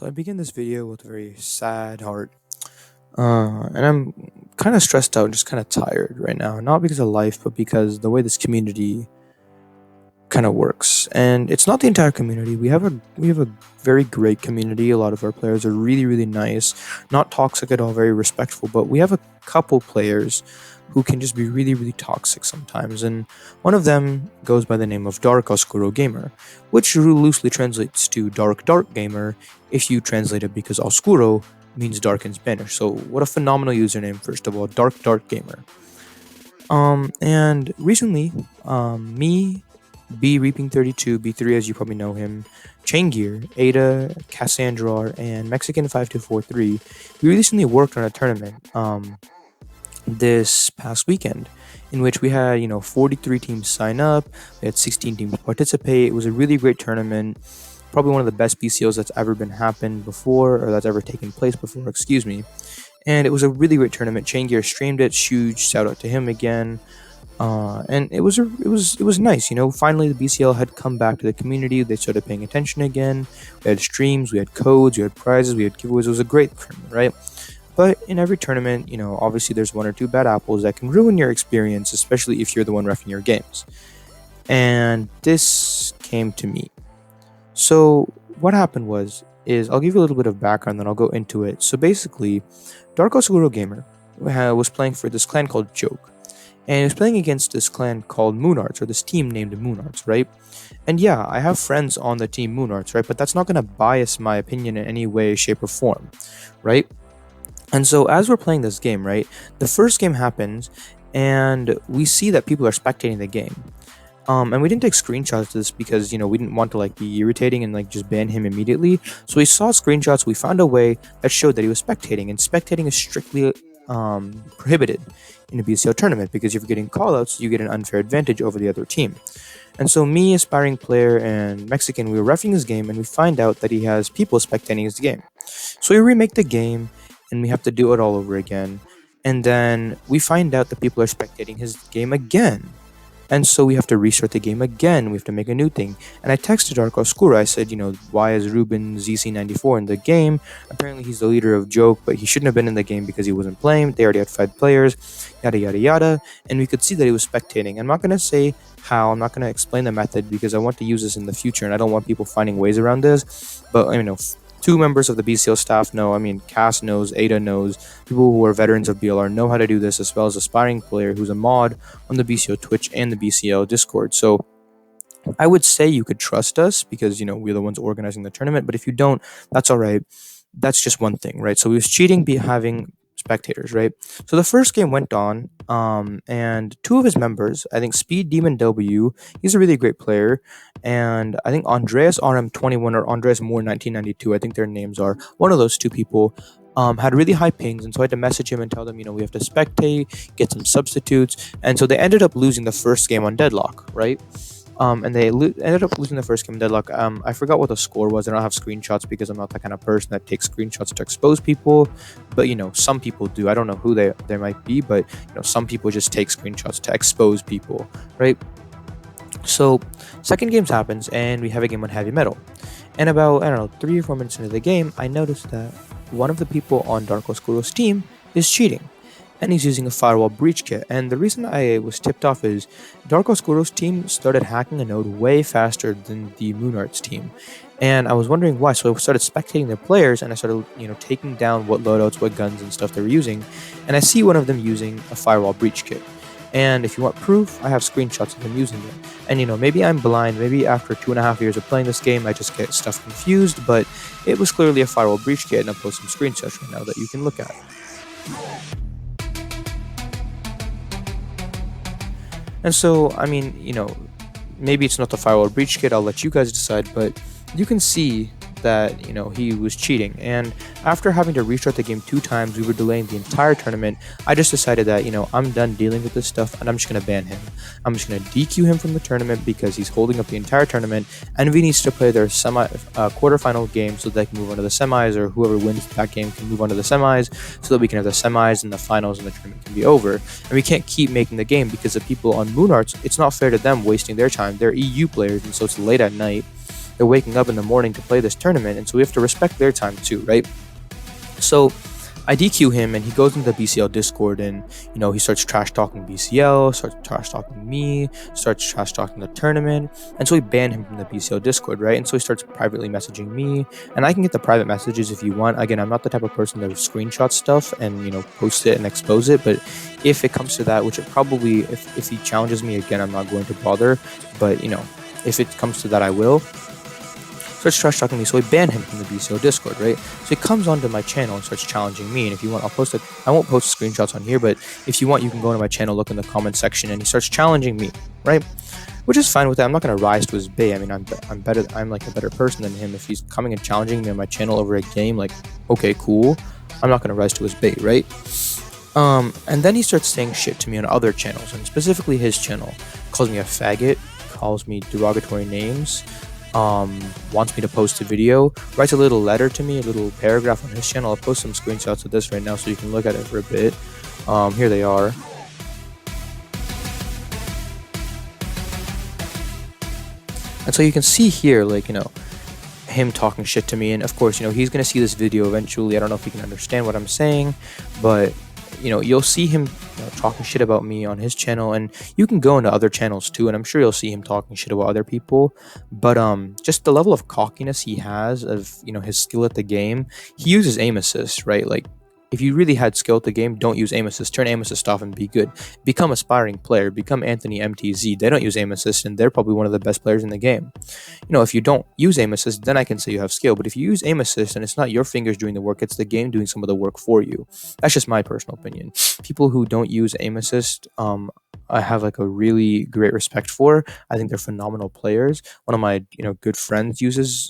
So I begin this video with a very sad heart, and I'm kind of stressed out, just kind of tired right now. Not because of life, but because the way this community kind of works. And it's not the entire community. We have a very great community. A lot of our players are really nice, not toxic at all, very respectful. But we have a couple players who can just be really toxic sometimes. And one of them goes by the name of DarkOscuroGamer, which loosely translates to Dark Gamer if you translate it, because Oscuro means dark in Spanish. So what a phenomenal username, first of all, Dark Gamer. And recently, me, B Reaping 32, B3 as you probably know him, Chaingear, Ada, Cassandra, and Mexican 5243, we recently worked on a tournament this past weekend, in which we had 43 teams sign up, we had 16 teams participate. It was a really great tournament, probably one of the best BCOs that's ever been happened before, or that's ever taken place before, excuse me. And it was a really great tournament. Chaingear streamed it. Huge shout out to him again. And it was nice. Finally the BCL had come back to the community. They started paying attention again. We had streams, we had codes, we had prizes, we had giveaways. It was a great tournament, right? But in every tournament, obviously there's one or two bad apples that can ruin your experience, especially if you're the one refing your games. And this came to me. So what happened is I'll give you a little bit of background, then I'll go into it. So basically, DarkOscuroGamer was playing for this clan called Joke, and he was playing against this clan called Moonarts, or this team named Moonarts, right? And yeah, I have friends on the team Moonarts, right? But that's not gonna bias my opinion in any way, shape, or form, right? And so as we're playing this game, right, the first game happens, and we see that people are spectating the game. And we didn't take screenshots of this because we didn't want to be irritating and just ban him immediately. So we saw screenshots. We found a way that showed that he was spectating, and spectating is strictly prohibited in a BCL tournament, because if you're getting callouts, you get an unfair advantage over the other team. And so me, aspiring player, and Mexican, we were refing his game, and we find out that he has people spectating his game. So we remake the game, and we have to do it all over again. And then we find out that people are spectating his game again. And so we have to restart the game again. We have to make a new thing. And I texted Dark Oscuro. I said, why is Ruben ZC94 in the game? Apparently he's the leader of Joke, but he shouldn't have been in the game because he wasn't playing. They already had 5 players, yada yada yada. And we could see that he was spectating. I'm not gonna say how. I'm not gonna explain the method because I want to use this in the future, and I don't want people finding ways around this. But 2 members of the BCL staff know. Cass knows, Ada knows, people who are veterans of BLR know how to do this, as well as aspiring player who's a mod on the BCL Twitch and the BCL Discord. So I would say you could trust us because, we're the ones organizing the tournament. But if you don't, that's all right. That's just one thing, right? So he was cheating, having spectators, right? So the first game went on, and 2 of his members, I think Speed Demon W, he's a really great player, and I think Andreas RM21 or Andreas Moore 1992, I think their names are, one of those 2 people, had really high pings, and so I had to message him and tell them, we have to spectate, get some substitutes, and so they ended up losing the first game on deadlock, right? And they ended up losing the first game deadlock. I forgot what the score was. I don't have screenshots because I'm not that kind of person that takes screenshots to expose people. But some people do. I don't know who they might be, but some people just take screenshots to expose people, right? So second game happens, and we have a game on heavy metal. And about 3 or 4 minutes into the game, I noticed that one of the people on Dark Oscuro's team is cheating, and he's using a firewall breach kit. And the reason I was tipped off is Dark Oscuro's team started hacking a node way faster than the Moonarts team. And I was wondering why. So I started spectating their players, and I started, taking down what loadouts, what guns and stuff they were using. And I see one of them using a firewall breach kit. And if you want proof, I have screenshots of them using it. And maybe I'm blind, maybe after 2.5 years of playing this game, I just get stuff confused, but it was clearly a firewall breach kit, and I'll post some screenshots right now that you can look at. And so, maybe it's not the firewall breach kit, I'll let you guys decide, but you can see that, he was cheating. And after having to restart the game 2 times, we were delaying the entire tournament, I just decided that, I'm done dealing with this stuff, and I'm just going to ban him. I'm just going to DQ him from the tournament because he's holding up the entire tournament, and we needs to play their quarterfinal game so they can move on to the semis, or whoever wins that game can move on to the semis, so that we can have the semis and the finals and the tournament can be over. And we can't keep making the game because the people on Moonarts, it's not fair to them wasting their time. They're EU players, and so it's late at night. they're waking up in the morning to play this tournament, and so we have to respect their time too, right? So I DQ him, and he goes into the BCL Discord, and he starts trash talking BCL, starts trash talking me, starts trash talking the tournament, and so we ban him from the BCL Discord, right? And so he starts privately messaging me, and I can get the private messages if you want. Again, I'm not the type of person that screenshot stuff and post it and expose it, but if it comes to that, which it probably, if he challenges me again, I'm not going to bother, but if it comes to that, I will. Starts trash talking me, so I ban him from the BCO Discord, right? So he comes onto my channel and starts challenging me, and if you want, I won't post screenshots on here, but if you want, you can go into my channel, look in the comment section, and he starts challenging me, right? Which is fine with that. I'm not gonna rise to his bait. I mean, I'm better. I'm like a better person than him. If he's coming and challenging me on my channel over a game, like, okay, cool. I'm not gonna rise to his bait, right? And then he starts saying shit to me on other channels, and specifically his channel. Calls me a faggot, calls me derogatory names, wants me to post a video, writes a little letter to me, a little paragraph on his channel. I'll post some screenshots of this right now so you can look at it for a bit. Here they are. And so you can see here, like, him talking shit to me, and of course, he's gonna see this video eventually. I don't know if he can understand what I'm saying, but you'll see him talking shit about me on his channel, and you can go into other channels too, and I'm sure you'll see him talking shit about other people. But just the level of cockiness he has of his skill at the game. He uses aim assist, right? Like, if you really had skill at the game, don't use aim assist. Turn aim assist off and be good. Become aspiring player. Become Anthony MTZ. They don't use aim assist, and they're probably one of the best players in the game. If you don't use aim assist, then I can say you have skill. But if you use aim assist and it's not your fingers doing the work, it's the game doing some of the work for you. That's just my personal opinion. People who don't use aim assist, I have like a really great respect for. I think they're phenomenal players. One of my good friends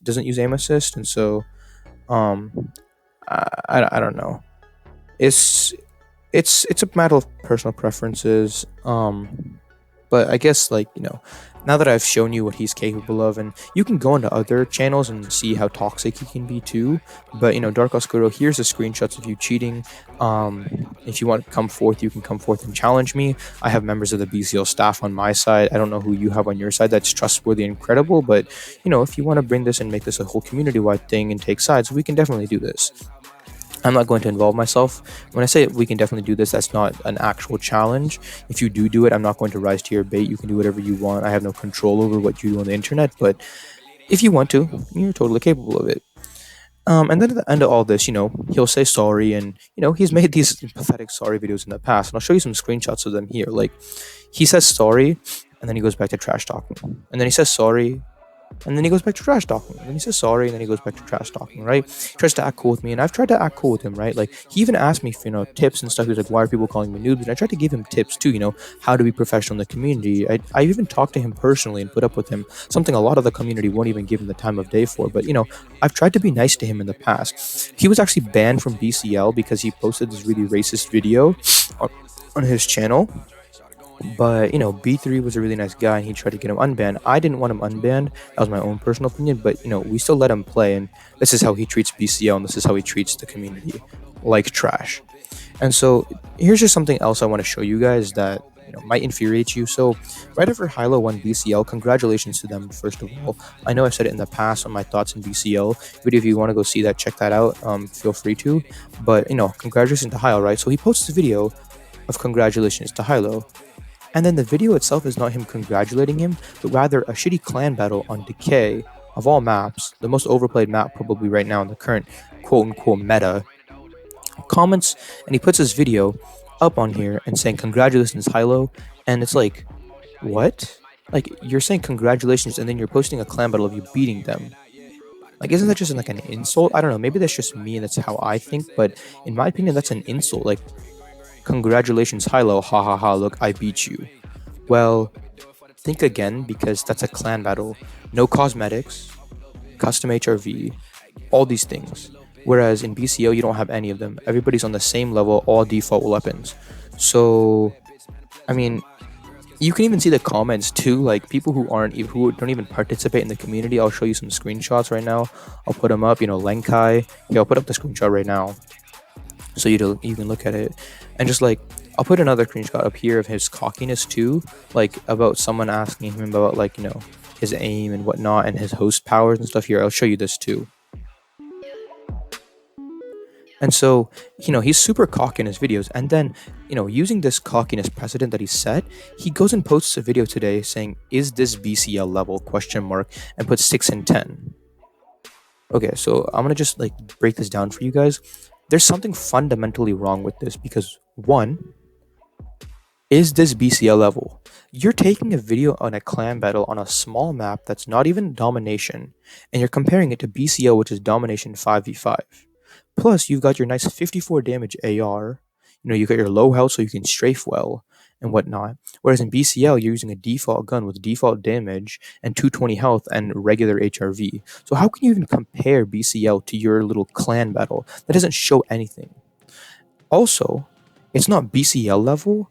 doesn't use aim assist, and so I don't know. It's a matter of personal preferences. But I guess, like, now that I've shown you what he's capable of, and you can go into other channels and see how toxic he can be too. But Dark Oscuro, here's the screenshots of you cheating. If you want to come forth, you can come forth and challenge me. I have members of the BCL staff on my side. I don't know who you have on your side that's trustworthy and credible, but if you want to bring this and make this a whole community-wide thing and take sides, we can definitely do this. I'm not going to involve myself. When I say we can definitely do this, that's not an actual challenge. If you do it, I'm not going to rise to your bait. You can do whatever you want. I have no control over what you do on the internet, but if you want to, you're totally capable of it. And then at the end of all this, he'll say sorry, and he's made these pathetic sorry videos in the past, and I'll show you some screenshots of them here. Like, he says sorry, and then he goes back to trash talking, and then he says sorry, and then he goes back to trash talking, and then he says sorry, and then he goes back to trash talking, right? He tries to act cool with me, and I've tried to act cool with him, right? Like, he even asked me for, tips and stuff. He was like, why are people calling me noobs? And I tried to give him tips too, how to be professional in the community. I even talked to him personally and put up with him, something a lot of the community won't even give him the time of day for. But, I've tried to be nice to him in the past. He was actually banned from BCL because he posted this really racist video on his channel. But B3 was a really nice guy, and he tried to get him unbanned. I didn't want him unbanned. That was my own personal opinion, but we still let him play, and this is how he treats BCL, and this is how he treats the community, like trash. And so here's just something else I want to show you guys that might infuriate you. So right after Hilo won BCL, congratulations to them, first of all. I know I've said it in the past on my thoughts in BCL video. If you want to go see that, check that out. Feel free to. But congratulations to Hilo, right? So he posts a video of congratulations to Hilo. And then the video itself is not him congratulating him, but rather a shitty clan battle on Decay, of all maps, the most overplayed map probably right now in the current quote-unquote meta. Comments, and he puts his video up on here and saying congratulations Hilo, and it's like, what? Like, you're saying congratulations and then you're posting a clan battle of you beating them. Like, isn't that just like an insult? I don't know, maybe that's just me and that's how I think, but in my opinion, that's an insult. Like, congratulations Hilo, ha ha ha, look, I beat you. Well, think again, because that's a clan battle. No cosmetics, custom HRV, all these things. Whereas in BCO, you don't have any of them. Everybody's on the same level, all default weapons. So, I mean, you can even see the comments too, like people who don't even participate in the community. I'll show you some screenshots right now. I'll put them up, Lenkai. Yeah, I'll put up the screenshot right now, so you can look at it. And just like, I'll put another screenshot up here of his cockiness too, like about someone asking him about, like, his aim and whatnot and his host powers and stuff. Here, I'll show you this too. And so, he's super cocky in his videos. And then, using this cockiness precedent that he set, he goes and posts a video today saying, "Is this BCL level?" question mark, and puts 6 and 10. Okay, so I'm gonna just like break this down for you guys. There's something fundamentally wrong with this because one, is this BCL level? You're taking a video on a clan battle on a small map that's not even domination, and you're comparing it to BCL, which is domination 5v5. Plus, you've got your nice 54 damage AR. You got your low health so you can strafe well and whatnot. Whereas in BCL, you're using a default gun with default damage and 220 health and regular HRV. So how can you even compare BCL to your little clan battle? That doesn't show anything. Also, it's not BCL level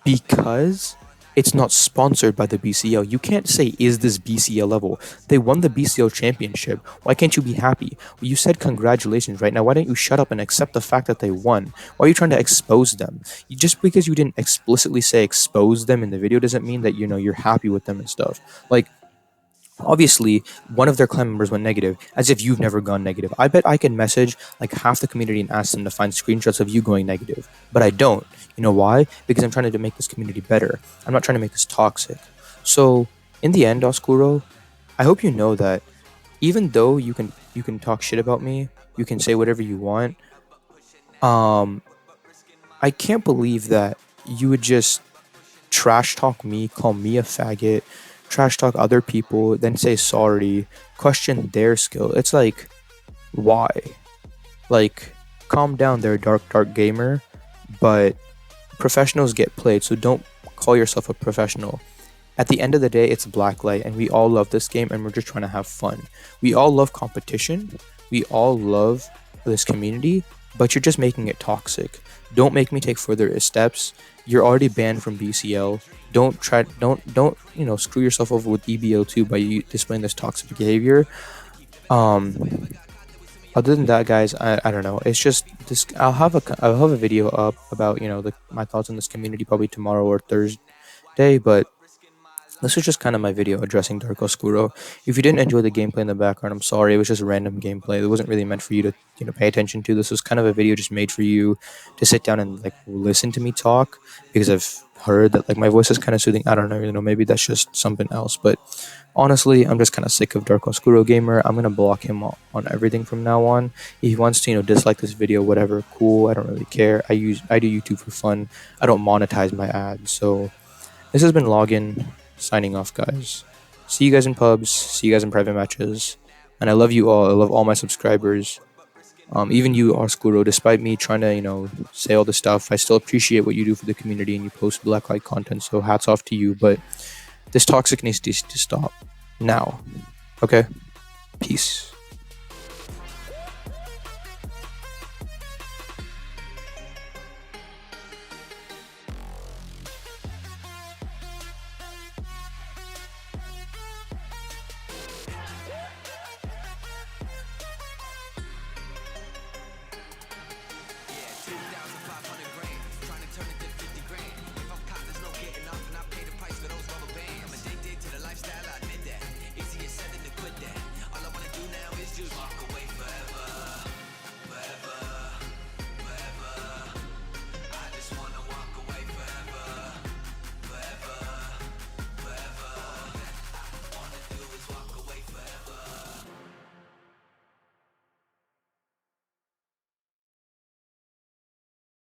because it's not sponsored by the BCL. You can't say, "Is this BCL level?" They won the BCL championship. Why can't you be happy? Well, you said congratulations right now. Why don't you shut up and accept the fact that they won? Why are you trying to expose them? Just because you didn't explicitly say expose them in the video doesn't mean that you're happy with them and stuff. Like, obviously, one of their clan members went negative, as if you've never gone negative. I bet I can message like half the community and ask them to find screenshots of you going negative, but I don't. You know why? Because I'm trying to make this community better. I'm not trying to make this toxic. So, in the end, Oscuro, I hope you know that even though you can talk shit about me, you can say whatever you want. I can't believe that you would just trash talk me, call me a faggot, trash talk other people, then say sorry, question their skill. It's like, why? Like, calm down there, dark gamer. But professionals get played, so don't call yourself a professional. At the end of the day, it's blacklight, and we all love this game, and we're just trying to have fun. We all love competition. We all love this community, but you're just making it toxic. Don't make me take further steps. You're already banned from BCL. Don't screw yourself over with EBO2 by you displaying this toxic behavior. Other than that, guys, I don't know. It's just this. I'll have a video up about my thoughts on this community probably tomorrow or Thursday, but this was just kind of my video addressing Dark Oscuro. If you didn't enjoy the gameplay in the background, I'm sorry. It was just random gameplay. It wasn't really meant for you to pay attention to. This was kind of a video just made for you to sit down and like listen to me talk, because I've heard that like my voice is kind of soothing. I don't know. Maybe that's just something else. But honestly, I'm just kind of sick of DarkOscuroGamer. I'm gonna block him on everything from now on. If he wants to dislike this video, whatever, cool. I don't really care. I do YouTube for fun. I don't monetize my ads. So this has been Login, signing off, guys. See you guys in pubs, see you guys in private matches, and I love you all. I love all my subscribers, even you, Oscuro. Despite me trying to say all this stuff, I still appreciate what you do for the community, and you post blacklight content, so hats off to you. But this toxic needs to stop now. Okay, peace.